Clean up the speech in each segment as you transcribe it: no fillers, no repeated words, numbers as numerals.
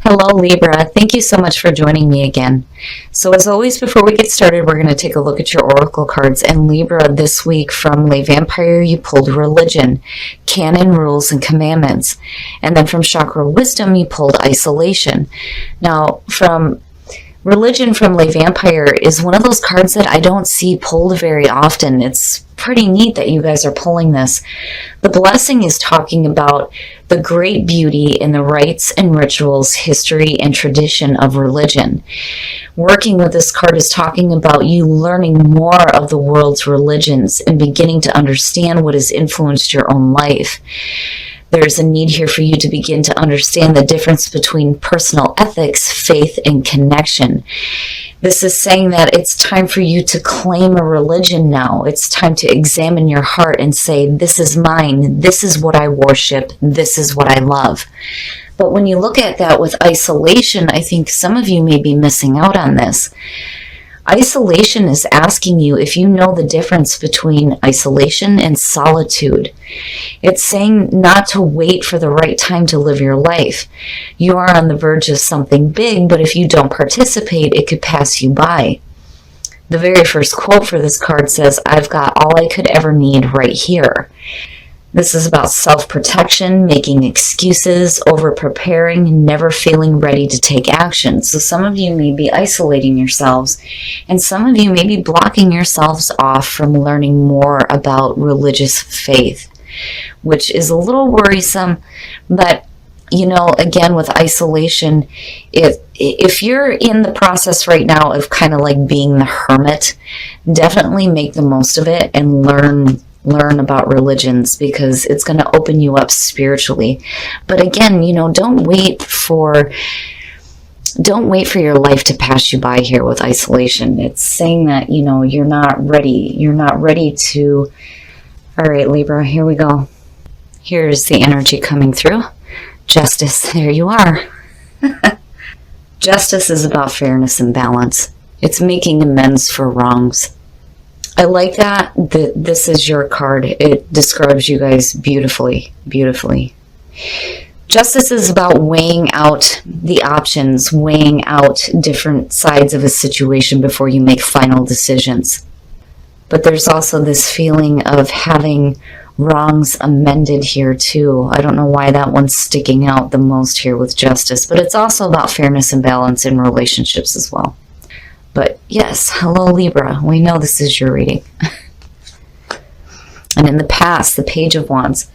Hello, Libra. Thank you so much for joining me again. So as always, before we get started, we're going to take a look at your oracle cards. And Libra, this week from Le Vampire, you pulled Religion, Canon, Rules, and Commandments. And then from Chakra Wisdom, you pulled Isolation. Now, from Religion from Le Vampire is one of those cards that I don't see pulled very often. It's pretty neat that you guys are pulling this. The Blessing is talking about the great beauty in the rites and rituals, history, and tradition of religion. Working with this card is talking about you learning more of the world's religions and beginning to understand what has influenced your own life. There's a need here for you to begin to understand the difference between personal ethics, faith, and connection. This is saying that it's time for you to claim a religion now. It's time to examine your heart and say, this is mine, this is what I worship, this is what I love. But when you look at that with isolation, I think some of you may be missing out on this. Isolation is asking you if you know the difference between isolation and solitude. It's saying not to wait for the right time to live your life. You are on the verge of something big, but if you don't participate, it could pass you by. The very first quote for this card says, "I've got all I could ever need right here." This is about self-protection, making excuses, over-preparing, never feeling ready to take action. So some of you may be isolating yourselves, and some of you may be blocking yourselves off from learning more about religious faith, which is a little worrisome. But, you know, again, with isolation, if you're in the process right now of kind of like being the hermit, definitely make the most of it and learn about religions, because it's going to open you up spiritually. But again, you know, don't wait for your life to pass you by here with isolation. It's saying that, you know, you're not ready to. All right, Libra, here we go. Here's the energy coming through. Justice, there you are. Justice is about fairness and balance. It's making amends for wrongs. I like that this is your card. It describes you guys beautifully, beautifully. Justice is about weighing out the options, weighing out different sides of a situation before you make final decisions. But there's also this feeling of having wrongs amended here too. I don't know why that one's sticking out the most here with justice, but it's also about fairness and balance in relationships as well. But yes, hello Libra, we know this is your reading. And in the past, the Page of Wands.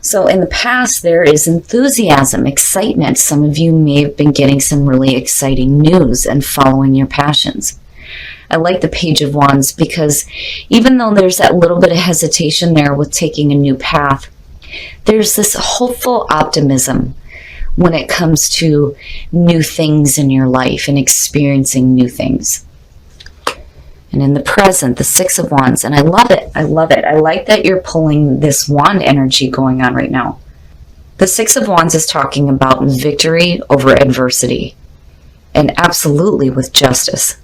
So in the past, there is enthusiasm, excitement. Some of you may have been getting some really exciting news and following your passions. I like the Page of Wands because even though there's that little bit of hesitation there with taking a new path, there's this hopeful optimism when it comes to new things in your life and experiencing new things. And in the present, the Six of Wands, and I love it, I love it. I like that you're pulling this wand energy going on right now. The Six of Wands is talking about victory over adversity, and absolutely with justice.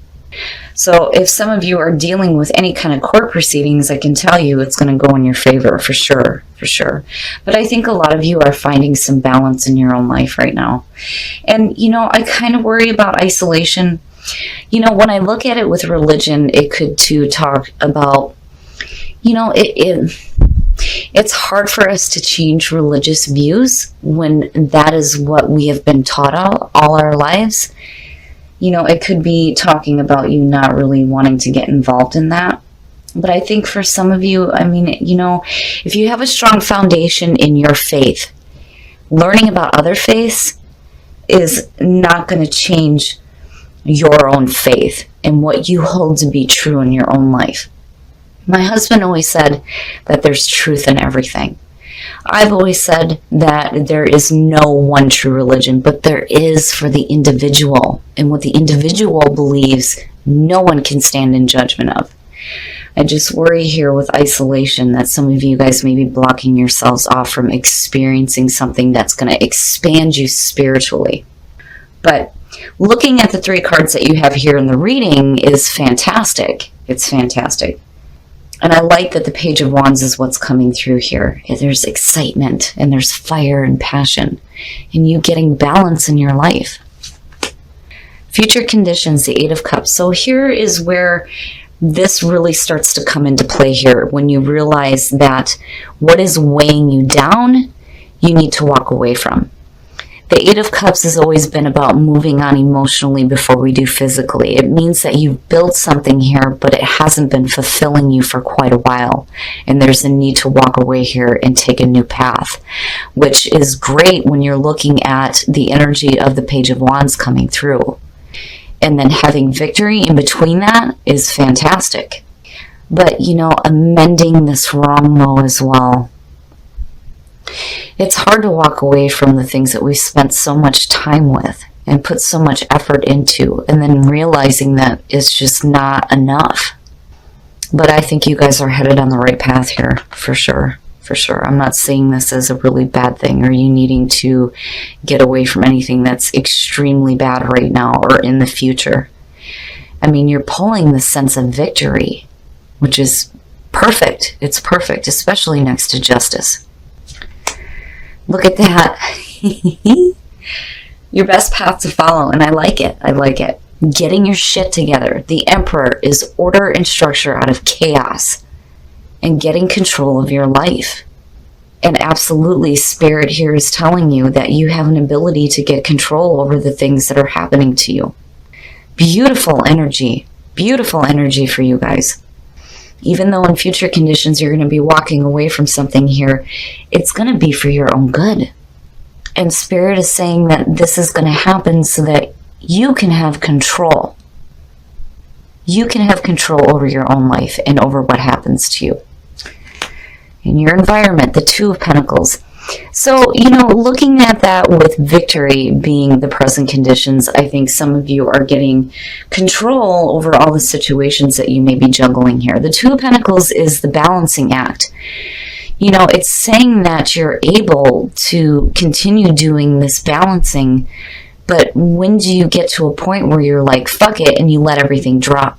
So if some of you are dealing with any kind of court proceedings, I can tell you it's going to go in your favor for sure, for sure. But I think a lot of you are finding some balance in your own life right now. And, you know, I kind of worry about isolation. You know, when I look at it with religion, it could too talk about, you know, it's hard for us to change religious views when that is what we have been taught all our lives. You know, it could be talking about you not really wanting to get involved in that. But I think for some of you, I mean, you know, if you have a strong foundation in your faith, learning about other faiths is not going to change your own faith and what you hold to be true in your own life. My husband always said that there's truth in everything. I've always said that there is no one true religion, but there is for the individual. And what the individual believes, no one can stand in judgment of. I just worry here with isolation that some of you guys may be blocking yourselves off from experiencing something that's going to expand you spiritually. But looking at the three cards that you have here in the reading is fantastic. It's fantastic. And I like that the Page of Wands is what's coming through here. There's excitement and there's fire and passion and you getting balance in your life. Future conditions, the Eight of Cups. So here is where this really starts to come into play here, when you realize that what is weighing you down, you need to walk away from. The Eight of Cups has always been about moving on emotionally before we do physically. It means that you've built something here, but it hasn't been fulfilling you for quite a while. And there's a need to walk away here and take a new path, which is great when you're looking at the energy of the Page of Wands coming through. And then having victory in between that is fantastic. But, you know, amending this wrong low as well. It's hard to walk away from the things that we've spent so much time with and put so much effort into, and then realizing that it's just not enough. But I think you guys are headed on the right path here, for sure. For sure. I'm not seeing this as a really bad thing or you needing to get away from anything that's extremely bad right now or in the future. I mean, you're pulling the sense of victory, which is perfect. It's perfect, especially next to justice. Look at that. Your best path to follow, and I like it. I like it. Getting your shit together. The Emperor is order and structure out of chaos. And getting control of your life. And absolutely, Spirit here is telling you that you have an ability to get control over the things that are happening to you. Beautiful energy. Beautiful energy for you guys. Even though in future conditions you're going to be walking away from something here, it's going to be for your own good. And Spirit is saying that this is going to happen so that you can have control. You can have control over your own life and over what happens to you. In your environment, the Two of Pentacles. So, you know, looking at that with victory being the present conditions, I think some of you are getting control over all the situations that you may be juggling here. The Two of Pentacles is the balancing act. You know, it's saying that you're able to continue doing this balancing, but when do you get to a point where you're like, fuck it, and you let everything drop?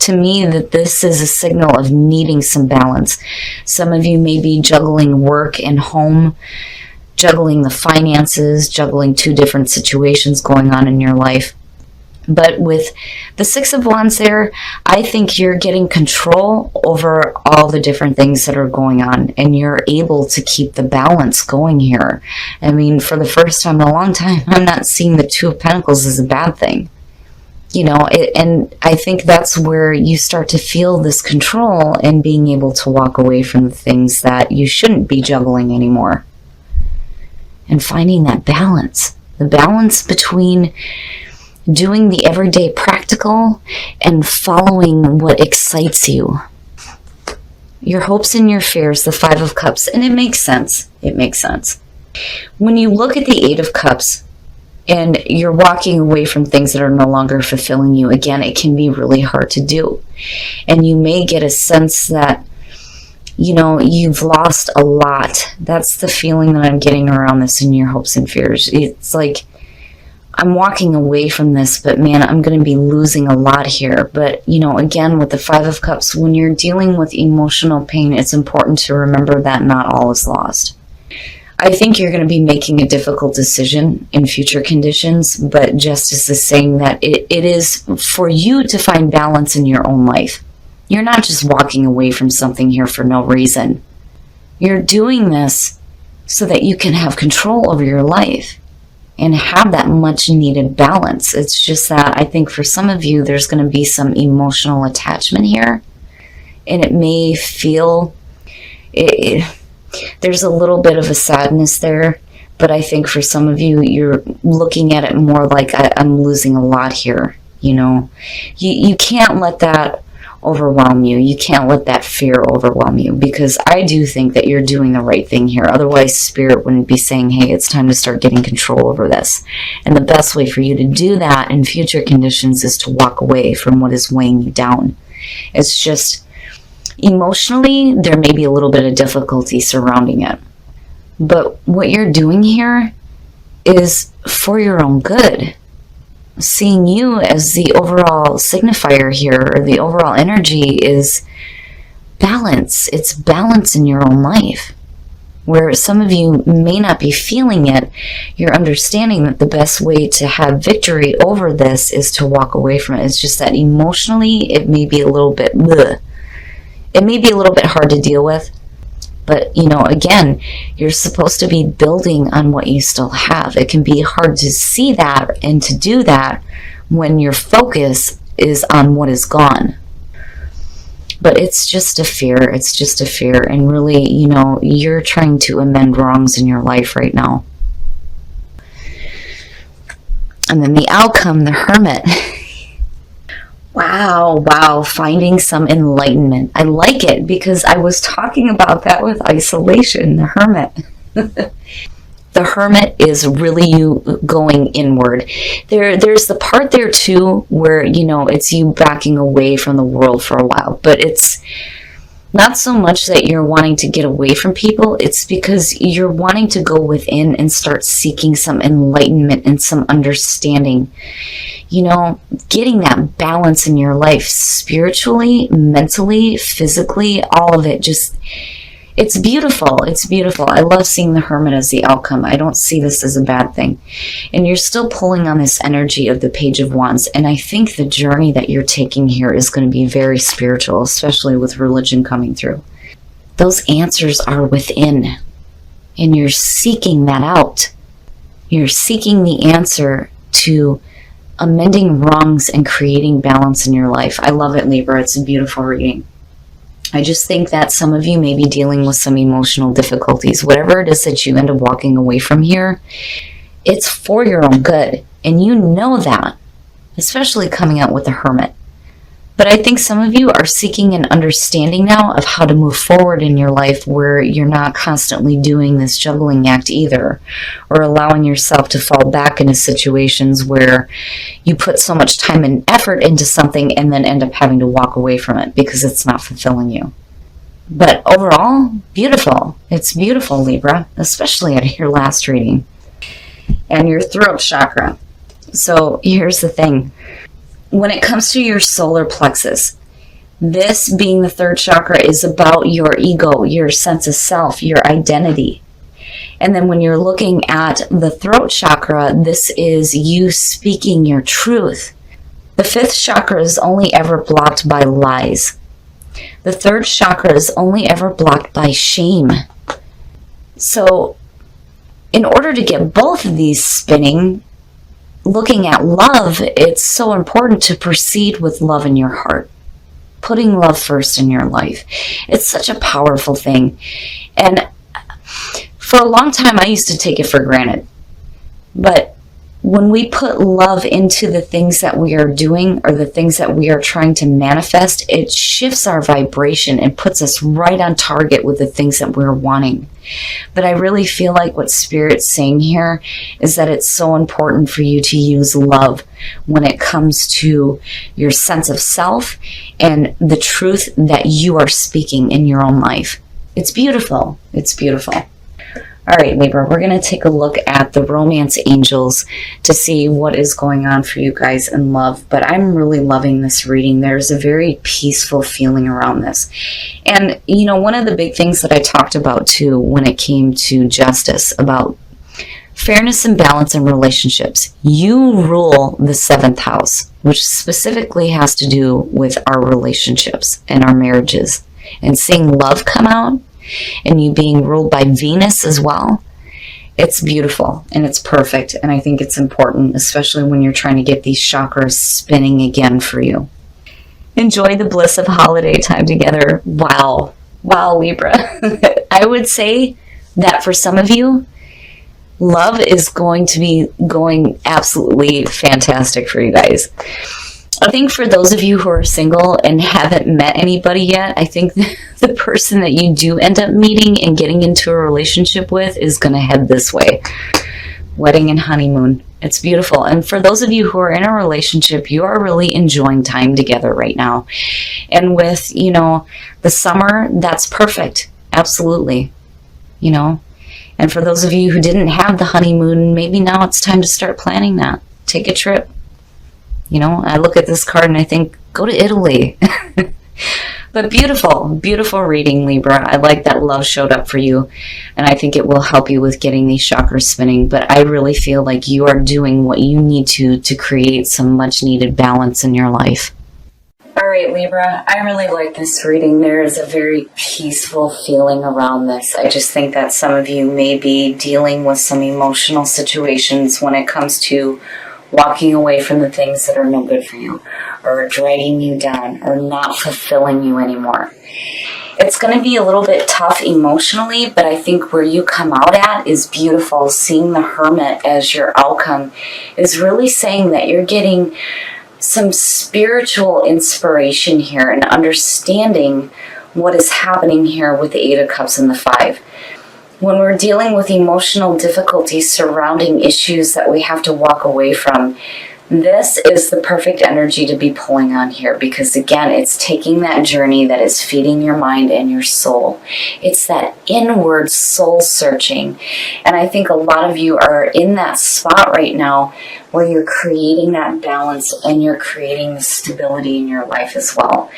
To me, that this is a signal of needing some balance. Some of you may be juggling work and home, juggling the finances, juggling two different situations going on in your life. But with the Six of Wands there, I think you're getting control over all the different things that are going on, and you're able to keep the balance going here. I mean, for the first time in a long time, I'm not seeing the Two of Pentacles as a bad thing. You know, and I think that's where you start to feel this control and being able to walk away from the things that you shouldn't be juggling anymore. And finding that balance. The balance between doing the everyday practical and following what excites you. Your hopes and your fears, the Five of Cups. And it makes sense. It makes sense. When you look at the Eight of Cups, and you're walking away from things that are no longer fulfilling you, again, it can be really hard to do. And you may get a sense that, you know, you've lost a lot. That's the feeling that I'm getting around this in your hopes and fears. It's like, I'm walking away from this, but man, I'm going to be losing a lot here. But, you know, again, with the Five of Cups, when you're dealing with emotional pain, it's important to remember that not all is lost. I think you're going to be making a difficult decision in future conditions, but Justice is saying that it is for you to find balance in your own life. You're not just walking away from something here for no reason. You're doing this so that you can have control over your life and have that much needed balance. It's just that I think for some of you, there's going to be some emotional attachment here, and it may feel... There's a little bit of a sadness there, but I think for some of you, you're looking at it more like I'm losing a lot here. You know, you can't let that overwhelm you. You can't let that fear overwhelm you, because I do think that you're doing the right thing here. Otherwise, Spirit wouldn't be saying, hey, it's time to start getting control over this. And the best way for you to do that in future conditions is to walk away from what is weighing you down. It's just... emotionally, there may be a little bit of difficulty surrounding it. But what you're doing here is for your own good. Seeing you as the overall signifier here, or the overall energy, is balance. It's balance in your own life. Where some of you may not be feeling it, you're understanding that the best way to have victory over this is to walk away from it. It's just that emotionally, it may be a little bit bleh. It may be a little bit hard to deal with. But, you know, again, you're supposed to be building on what you still have. It can be hard to see that and to do that when your focus is on what is gone. But it's just a fear. It's just a fear. And really, you know, you're trying to amend wrongs in your life right now. And then the outcome, the Hermit. Wow, finding some enlightenment. I like it because I was talking about that with isolation, the Hermit. The Hermit is really you going inward. There's the part there too where, you know, it's you backing away from the world for a while. But it's not so much that you're wanting to get away from people. It's because you're wanting to go within and start seeking some enlightenment and some understanding. You know, getting that balance in your life spiritually, mentally, physically, all of it. Just, it's beautiful. It's beautiful. I love seeing the Hermit as the outcome. I don't see this as a bad thing. And you're still pulling on this energy of the Page of Wands. And I think the journey that you're taking here is going to be very spiritual, especially with religion coming through. Those answers are within. And you're seeking that out. You're seeking the answer to amending wrongs and creating balance in your life. I love it, Libra. It's a beautiful reading. I just think that some of you may be dealing with some emotional difficulties. Whatever it is that you end up walking away from here, it's for your own good. And you know that, especially coming out with the Hermit. But I think some of you are seeking an understanding now of how to move forward in your life where you're not constantly doing this juggling act either, or allowing yourself to fall back into situations where you put so much time and effort into something and then end up having to walk away from it because it's not fulfilling you. But overall, beautiful. It's beautiful, Libra, especially out of your last reading. And your throat chakra. So here's the thing. When it comes to your solar plexus, this being the third chakra is about your ego, your sense of self, your identity. And then when you're looking at the throat chakra, this is you speaking your truth. The fifth chakra is only ever blocked by lies. The third chakra is only ever blocked by shame. So in order to get both of these spinning, looking at love, it's so important to proceed with love in your heart. Putting love first in your life. It's such a powerful thing. And for a long time, I used to take it for granted. But when we put love into the things that we are doing or the things that we are trying to manifest, it shifts our vibration and puts us right on target with the things that we're wanting. But I really feel like what Spirit's saying here is that it's so important for you to use love when it comes to your sense of self and the truth that you are speaking in your own life. It's beautiful. It's beautiful. All right, Libra, we're going to take a look at the romance angels to see what is going on for you guys in love. But I'm really loving this reading. There's a very peaceful feeling around this. And, you know, one of the big things that I talked about, too, when it came to justice, about fairness and balance in relationships. You rule the seventh house, which specifically has to do with our relationships and our marriages. And seeing love come out, and you being ruled by Venus as well, it's beautiful and it's perfect. And I think it's important, especially when you're trying to get these chakras spinning again for you. Enjoy the bliss of holiday time together. Wow, Libra. I would say that for some of you, love is going to be going absolutely fantastic for you guys. I think for those of you who are single and haven't met anybody yet, I think the person that you do end up meeting and getting into a relationship with is going to head this way. Wedding and honeymoon. It's beautiful. And for those of you who are in a relationship, you are really enjoying time together right now. And with, you know, the summer, that's perfect. Absolutely. You know. And for those of you who didn't have the honeymoon, maybe now it's time to start planning that. Take a trip. You know, I look at this card and I think, go to Italy. But beautiful, beautiful reading, Libra. I like that love showed up for you, and I think it will help you with getting these chakras spinning. But I really feel like you are doing what you need to create some much needed balance in your life. All right, Libra, I really like this reading. There is a very peaceful feeling around this. I just think that some of you may be dealing with some emotional situations when it comes to walking away from the things that are no good for you, or dragging you down, or not fulfilling you anymore. It's going to be a little bit tough emotionally, but I think where you come out at is beautiful. Seeing the Hermit as your outcome is really saying that you're getting some spiritual inspiration here and understanding what is happening here with the Eight of Cups and the Five. When we're dealing with emotional difficulties surrounding issues that we have to walk away from, this is the perfect energy to be pulling on here, because again, it's taking that journey that is feeding your mind and your soul. It's that inward soul searching. And I think a lot of you are in that spot right now where you're creating that balance and you're creating the stability in your life as well.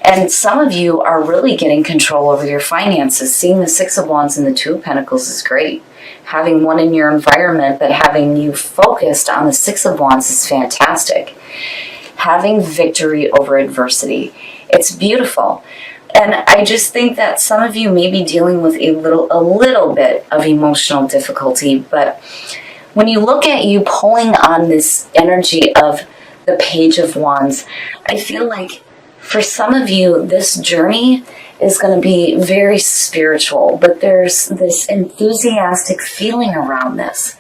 And some of you are really getting control over your finances. Seeing the Six of Wands and the Two of Pentacles is great. Having one in your environment, but having you focused on the Six of Wands is fantastic. Having victory over adversity. It's beautiful. And I just think that some of you may be dealing with a little bit of emotional difficulty, but when you look at you pulling on this energy of the Page of Wands, I feel like for some of you, this journey is going to be very spiritual, but there's this enthusiastic feeling around this.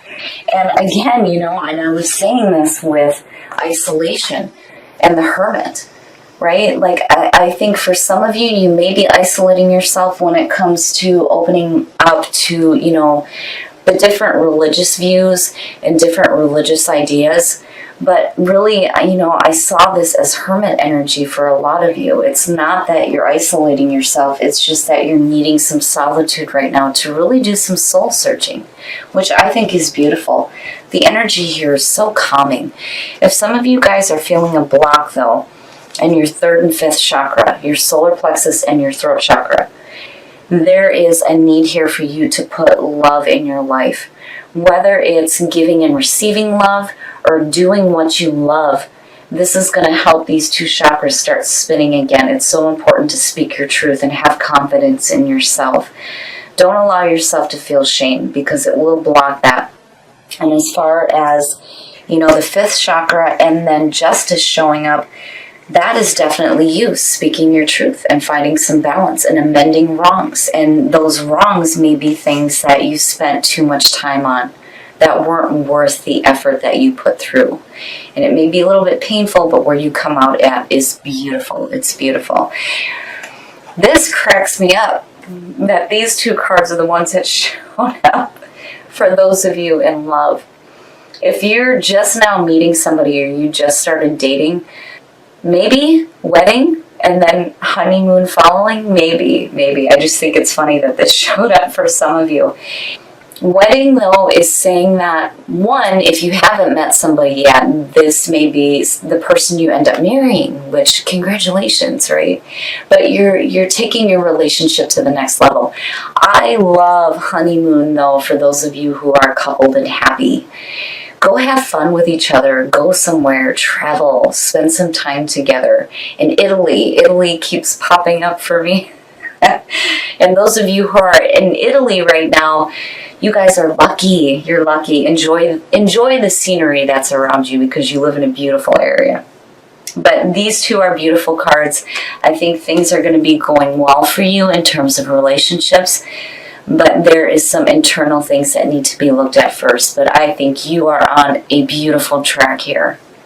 And again, you know, and I was saying this with isolation and the Hermit, right? Like, I think for some of you, you may be isolating yourself when it comes to opening up to, you know, the different religious views and different religious ideas. But really, you know, I saw this as Hermit energy for a lot of you. It's not that you're isolating yourself. It's just that you're needing some solitude right now to really do some soul searching, which I think is beautiful. The energy here is so calming. If some of you guys are feeling a block, though, in your third and fifth chakra, your solar plexus and your throat chakra, there is a need here for you to put love in your life. Whether it's giving and receiving love or doing what you love, this is going to help these two chakras start spinning again. It's so important to speak your truth and have confidence in yourself. Don't allow yourself to feel shame, because it will block that. And as far as, you know, the fifth chakra and then justice showing up, that is definitely you speaking your truth and finding some balance and amending wrongs. And those wrongs may be things that you spent too much time on that weren't worth the effort that you put through. And it may be a little bit painful, but where you come out at is beautiful. It's beautiful. This cracks me up that these two cards are the ones that showed up for those of you in love. If you're just now meeting somebody or you just started dating, maybe wedding and then honeymoon following, maybe. I just think it's funny that this showed up for some of you. Wedding, though, is saying that, one, if you haven't met somebody yet, this may be the person you end up marrying, which, congratulations, right? But you're taking your relationship to the next level. I love honeymoon, though, for those of you who are coupled and happy. Go have fun with each other, go somewhere, travel, spend some time together. In Italy keeps popping up for me. And those of you who are in Italy right now, you guys are lucky. You're lucky. Enjoy the scenery that's around you, because you live in a beautiful area. But these two are beautiful cards. I think things are going to be going well for you in terms of relationships. But there is some internal things that need to be looked at first. But I think you are on a beautiful track here.